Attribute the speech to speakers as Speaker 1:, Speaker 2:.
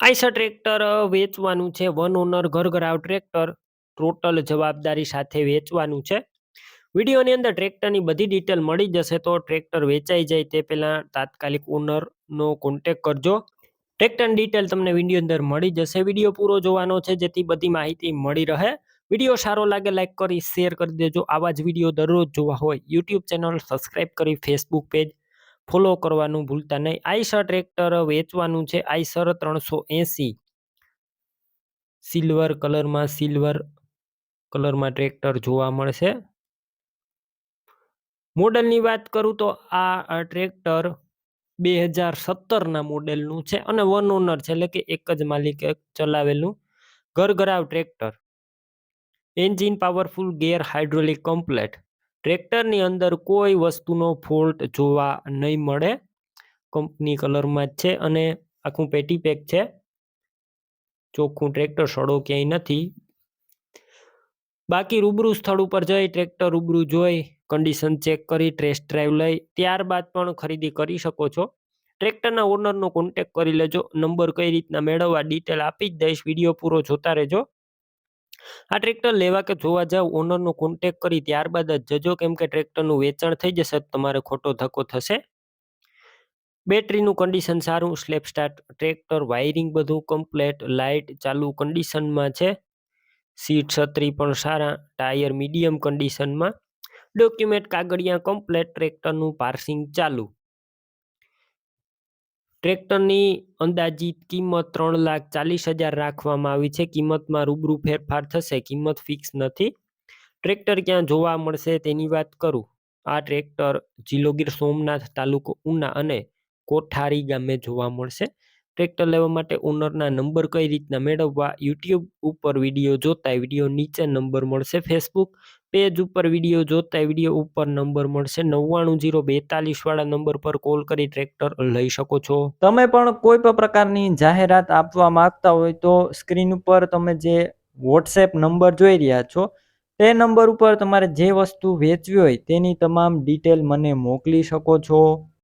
Speaker 1: Eicher tractor વેચવાનું છે. One honour ઘરઘરાવ tractor total જવાબદારી સાથે વેચવાનું છે. વિડીયોની અંદર ટ્રેક્ટરની બધી ડિટેલ મળી જશે. તો ટ્રેક્ટર વેચાઈ જાય તે પહેલાં તાત્કાલિક ઓનરનો કોન્ટેક કરજો. ટ્રેક્ટરની ડિટેલ તમને વિડીયો અંદર મળી જશે. વિડીયો પૂરો જોવાનો છે જેથી બધી માહિતી મળી રહે. વિડીયો સારો લાગે લાઈક કરી શેર કરી દેજો. આવા જ વિડીયો દરરોજ જોવા હોય યુટ્યુબ ચેનલ સબસ્ક્રાઈબ કરી ફેસબુક પેજ ફોલો કરવાનું ભૂલતા નહીં. આઈસર ટ્રેક્ટર વેચવાનું છે. આઈસર 380 સિલ્વર કલરમાં ટ્રેક્ટર જોવા મળશે. મોડલની વાત કરું તો આ ટ્રેક્ટર 2017ના મોડેલનું છે અને વન ઓનર છે, એટલે કે એક જ માલિકે ચલાવેલું ઘરઘરાવ tractor. Engine powerful, gear hydraulic complete. ટ્રેક્ટરની અંદર કોઈ વસ્તુનો ફોલ્ટ જોવા નહીં મળે. કંપની કલરમાં જ છે અને આખું પેટી પેક છે. ચોખ્ખું ટ્રેક્ટર, સડો ક્યાંય નથી. બાકી રૂબરૂ સ્થળ ઉપર જઈ ટ્રેક્ટર રૂબરૂ જોઈ કન્ડિશન ચેક કરી ટેસ્ટ ડ્રાઈવ લઈ ત્યારબાદ પણ ખરીદી કરી શકો છો. ટ્રેક્ટરના ઓનરનો કોન્ટેક કરી લેજો. નંબર કઈ રીતના મેળવવા ડિટેલ આપી જ દઈશ. વિડીયો પૂરો જોતા રહેજો. આ ટ્રેક્ટર લેવા કે જોવા જાવ ઓનરનો કોન્ટેક કરી ત્યારબાદ જ જજો, કેમ કે ટ્રેક્ટરનું વેચાણ થઈ જશે તમારે ખોટો ધક્કો થશે. બેટરીનું કન્ડિશન સારું, સ્લેપ સ્ટાર્ટ ટ્રેક્ટર, વાયરિંગ બધું કમ્પ્લેટ, લાઇટ ચાલુ કન્ડિશનમાં છે. સીટ છત્રી પણ સારા, ટાયર મીડિયમ કન્ડિશનમાં, ડોક્યુમેન્ટ કાગળિયા કમ્પ્લેટ, ટ્રેક્ટરનું પાર્સિંગ ચાલુ. ટ્રેક્ટરની અંદાજિત કિંમત 3,40,000 રાખવામાં આવી છે. કિંમતમાં રૂબરૂ ફેરફાર થશે, કિંમત ફિક્સ નથી. ટ્રેક્ટર ક્યાં જોવા મળશે તેની વાત કરું. આ ટ્રેક્ટર જિલ્લો ગીર સોમનાથ, તાલુકો ઉના અને કોઠારી ગામે જોવા મળશે. ટ્રેક્ટર લેવા માટે ઓનરના નંબર કઈ રીતના મેળવવા, યુટ્યુબ ઉપર વિડીયો જોતા વિડીયો નીચે નંબર મળશે. ફેસબુક પેજ ઉપર વિડીયો જોતા વિડીયો ઉપર નંબર મળશે. 99 042 વાળા નંબર પર કોલ કરી ટ્રેક્ટર લઈ શકો છો.
Speaker 2: તમે પણ કોઈ પણ પ્રકારની જાહેરાત આપવા માંગતા હોય તો સ્ક્રીન ઉપર તમે જે વોટ્સએપ નંબર જોઈ રહ્યા છો તે નંબર ઉપર તમારે જે વસ્તુ વેચવી હોય તેની તમામ ડિટેલ મને મોકલી શકો છો.